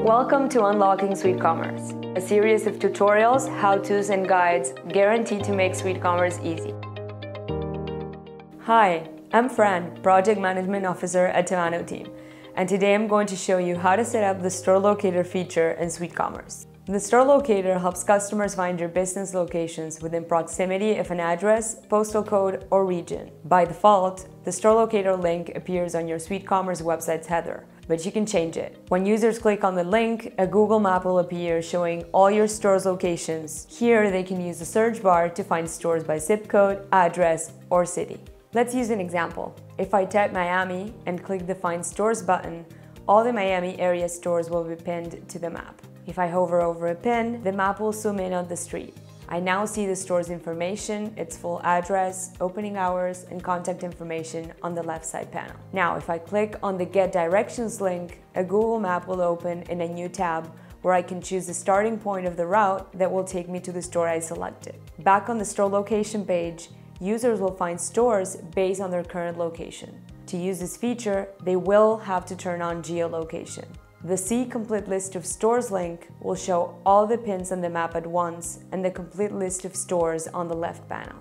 Welcome to Unlocking SweetCommerce, a series of tutorials, how-tos, and guides guaranteed to make SweetCommerce easy. Hi, I'm Fran, Project Management Officer at Tavano team, and today I'm going to show you how to set up the Store Locator feature in SweetCommerce. The Store Locator helps customers find your business locations within proximity of an address, postal code, or region. By default, the Store Locator link appears on your SweetCommerce website's header, but you can change it. When users click on the link, a Google map will appear showing all your store's locations. Here, they can use the search bar to find stores by zip code, address, or city. Let's use an example. If I type Miami and click the Find Stores button, all the Miami area stores will be pinned to the map. If I hover over a pin, the map will zoom in on the street. I now see the store's information, its full address, opening hours, and contact information on the left side panel. Now, if I click on the Get Directions link, a Google map will open in a new tab where I can choose the starting point of the route that will take me to the store I selected. Back on the store location page, users will find stores based on their current location. To use this feature, they will have to turn on geolocation. The See Complete List of Stores link will show all the pins on the map at once and the complete list of stores on the left panel.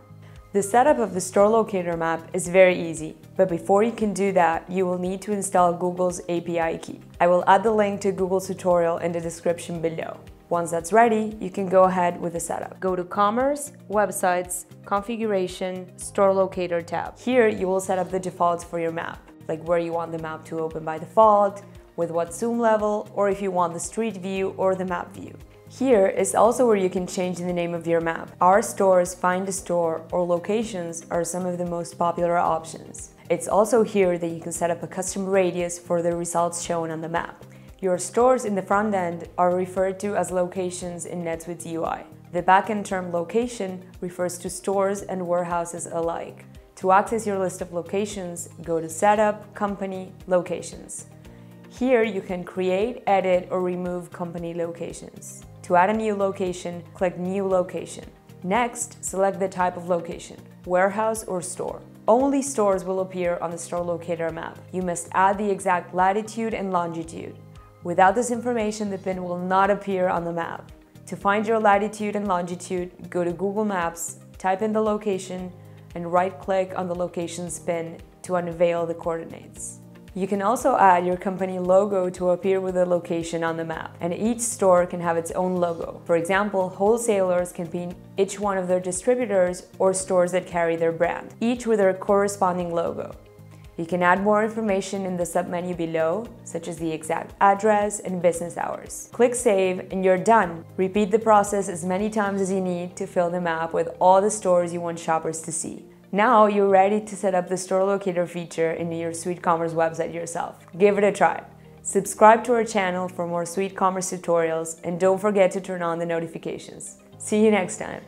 The setup of the Store Locator map is very easy, but before you can do that, you will need to install Google's API key. I will add the link to Google's tutorial in the description below. Once that's ready, you can go ahead with the setup. Go to Commerce, Websites, Configuration, Store Locator tab. Here, you will set up the defaults for your map, like where you want the map to open by default, with what zoom level, or if you want the street view or the map view. Here is also where you can change the name of your map. Our stores, Find a Store, or Locations are some of the most popular options. It's also here that you can set up a custom radius for the results shown on the map. Your stores in the front end are referred to as locations in NetSuite's UI. The backend term location refers to stores and warehouses alike. To access your list of locations, go to Setup, Company, Locations. Here you can create, edit, or remove company locations. To add a new location, click New Location. Next, select the type of location, warehouse or store. Only stores will appear on the Store Locator map. You must add the exact latitude and longitude. Without this information, the pin will not appear on the map. To find your latitude and longitude, go to Google Maps, type in the location, and right-click on the location's pin to unveil the coordinates. You can also add your company logo to appear with the location on the map, and each store can have its own logo. For example, wholesalers can pin each one of their distributors or stores that carry their brand, each with their corresponding logo. You can add more information in the submenu below, such as the exact address and business hours. Click Save and you're done. Repeat the process as many times as you need to fill the map with all the stores you want shoppers to see. Now you're ready to set up the Store Locator feature in your SweetCommerce website yourself. Give it a try. Subscribe to our channel for more SweetCommerce tutorials and don't forget to turn on the notifications. See you next time.